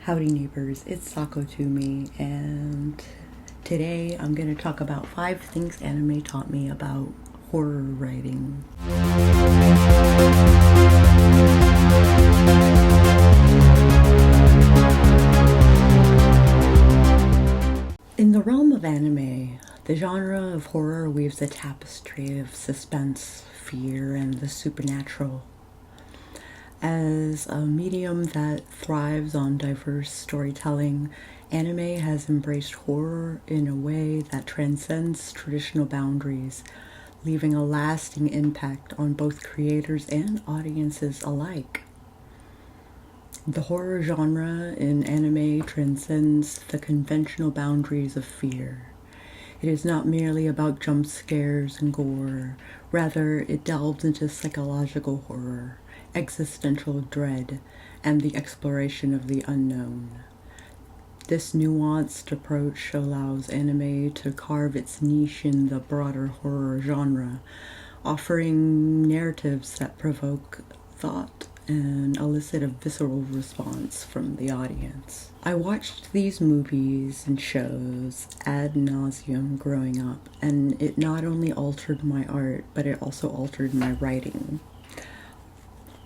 Howdy neighbors, it's Sako Tumi, and today I'm going to talk about 5 things anime taught me about horror writing. In the realm of anime, the genre of horror weaves a tapestry of suspense, fear, and the supernatural. As a medium that thrives on diverse storytelling, anime has embraced horror in a way that transcends traditional boundaries, leaving a lasting impact on both creators and audiences alike. The horror genre in anime transcends the conventional boundaries of fear. It is not merely about jump scares and gore, rather it delves into psychological horror, existential dread, and the exploration of the unknown. This nuanced approach allows anime to carve its niche in the broader horror genre, offering narratives that provoke thought and elicit a visceral response from the audience. I watched these movies and shows ad nauseum growing up, and it not only altered my art, but it also altered my writing.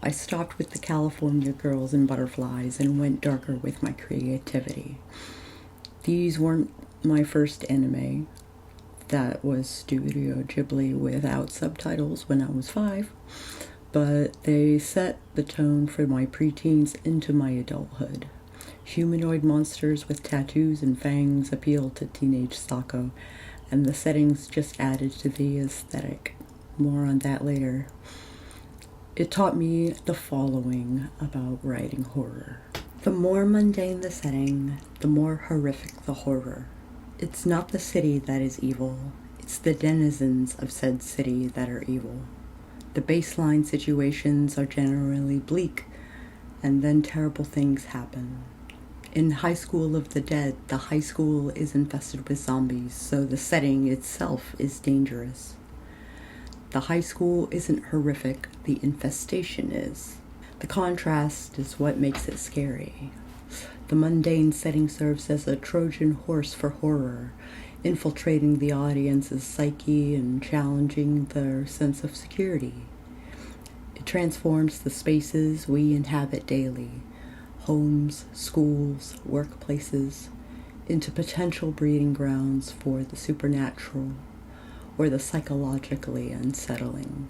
I stopped with the California Girls and Butterflies and went darker with my creativity. These weren't my first anime. That was Studio Ghibli without subtitles when I was 5, but they set the tone for my preteens into my adulthood. Humanoid monsters with tattoos and fangs appealed to teenage Sako, and the settings just added to the aesthetic. More on that later. It taught me the following about writing horror. The more mundane the setting, the more horrific the horror. It's not the city that is evil, it's the denizens of said city that are evil. The baseline situations are generally bleak, and then terrible things happen. In High School of the Dead, the high school is infested with zombies, so the setting itself is dangerous. The high school isn't horrific, the infestation is. The contrast is what makes it scary. The mundane setting serves as a Trojan horse for horror, infiltrating the audience's psyche and challenging their sense of security. It transforms the spaces we inhabit daily, homes, schools, workplaces, into potential breeding grounds for the supernatural, or the psychologically unsettling.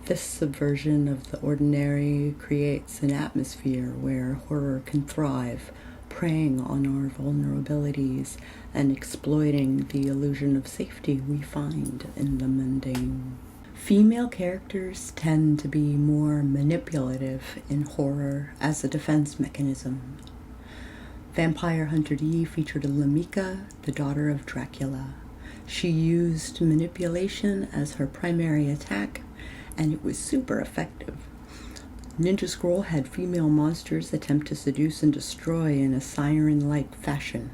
This subversion of the ordinary creates an atmosphere where horror can thrive, preying on our vulnerabilities and exploiting the illusion of safety we find in the mundane. Female characters tend to be more manipulative in horror as a defense mechanism. Vampire Hunter D featured Lamika, the daughter of Dracula. She used manipulation as her primary attack, and it was super effective. Ninja Scroll had female monsters attempt to seduce and destroy in a siren-like fashion.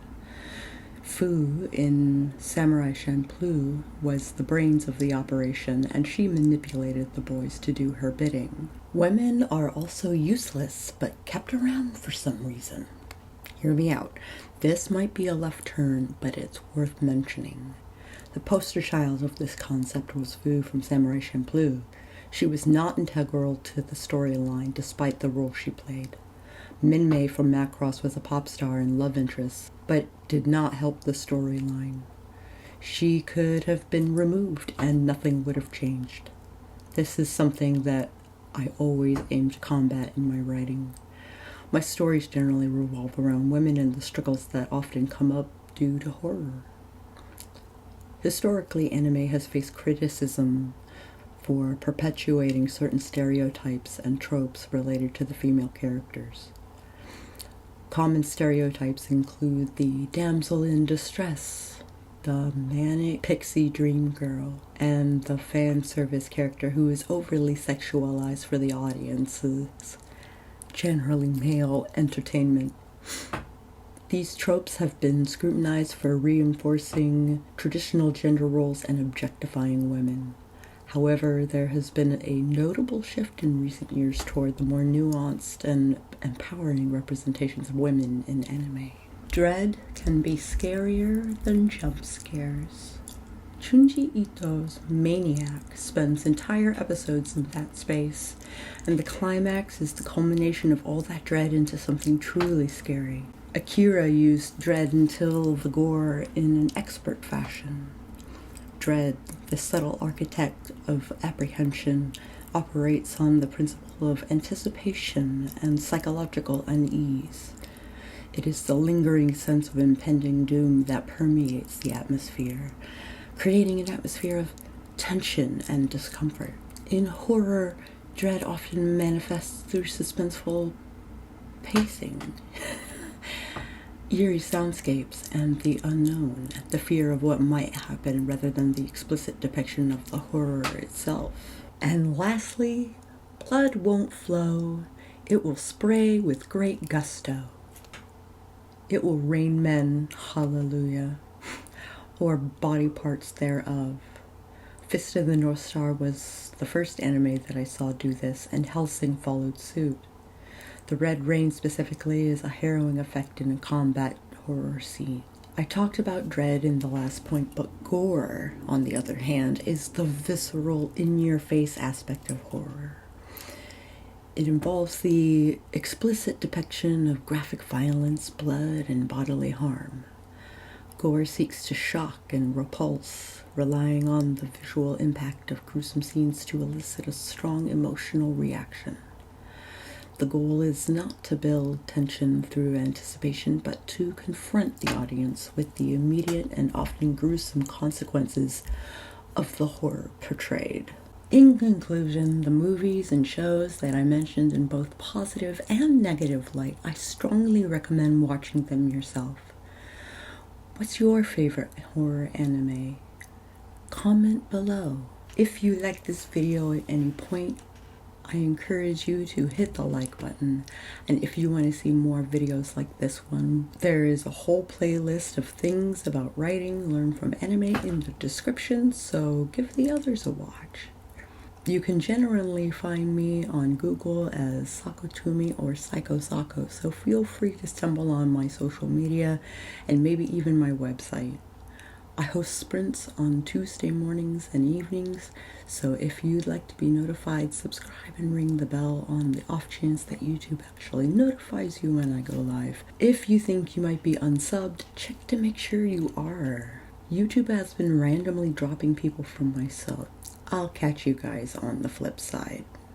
Fu in Samurai Champloo was the brains of the operation, and she manipulated the boys to do her bidding. Women are also useless, but kept around for some reason. Hear me out. This might be a left turn, but it's worth mentioning. The poster child of this concept was Fu from Samurai Champloo. She was not integral to the storyline despite the role she played. Minmay from Macross was a pop star and love interest, but did not help the storyline. She could have been removed and nothing would have changed. This is something that I always aim to combat in my writing. My stories generally revolve around women and the struggles that often come up due to horror. Historically, anime has faced criticism for perpetuating certain stereotypes and tropes related to the female characters. Common stereotypes include the damsel in distress, the manic pixie dream girl, and the fan service character who is overly sexualized for the audience's generally male entertainment. These tropes have been scrutinized for reinforcing traditional gender roles and objectifying women. However, there has been a notable shift in recent years toward the more nuanced and empowering representations of women in anime. Dread can be scarier than jump scares. Junji Ito's Maniac spends entire episodes in that space, and the climax is the culmination of all that dread into something truly scary. Akira used dread until the gore in an expert fashion. Dread, the subtle architect of apprehension, operates on the principle of anticipation and psychological unease. It is the lingering sense of impending doom that permeates the atmosphere, creating an atmosphere of tension and discomfort. In horror, dread often manifests through suspenseful pacing, eerie soundscapes, and the unknown, the fear of what might happen rather than the explicit depiction of the horror itself. And lastly, blood won't flow, it will spray with great gusto. It will rain men, hallelujah, or body parts thereof. Fist of the North Star was the first anime that I saw do this, and Hellsing followed suit. The red rain specifically is a harrowing effect in a combat horror scene. I talked about dread in the last point, but gore, on the other hand, is the visceral, in-your-face aspect of horror. It involves the explicit depiction of graphic violence, blood, and bodily harm. Gore seeks to shock and repulse, relying on the visual impact of gruesome scenes to elicit a strong emotional reaction. The goal is not to build tension through anticipation, but to confront the audience with the immediate and often gruesome consequences of the horror portrayed. In conclusion, the movies and shows that I mentioned in both positive and negative light, I strongly recommend watching them yourself. What's your favorite horror anime? Comment below. If you like this video at any point, I encourage you to hit the like button, and if you want to see more videos like this one, there is a whole playlist of things about writing learned from anime in the description, so give the others a watch. You can generally find me on Google as Sako Tumi or Sako, so feel free to stumble on my social media and maybe even my website. I host sprints on Tuesday mornings and evenings, so if you'd like to be notified, subscribe and ring the bell on the off chance that YouTube actually notifies you when I go live. If you think you might be unsubbed, check to make sure you are. YouTube has been randomly dropping people from my sub. I'll catch you guys on the flip side.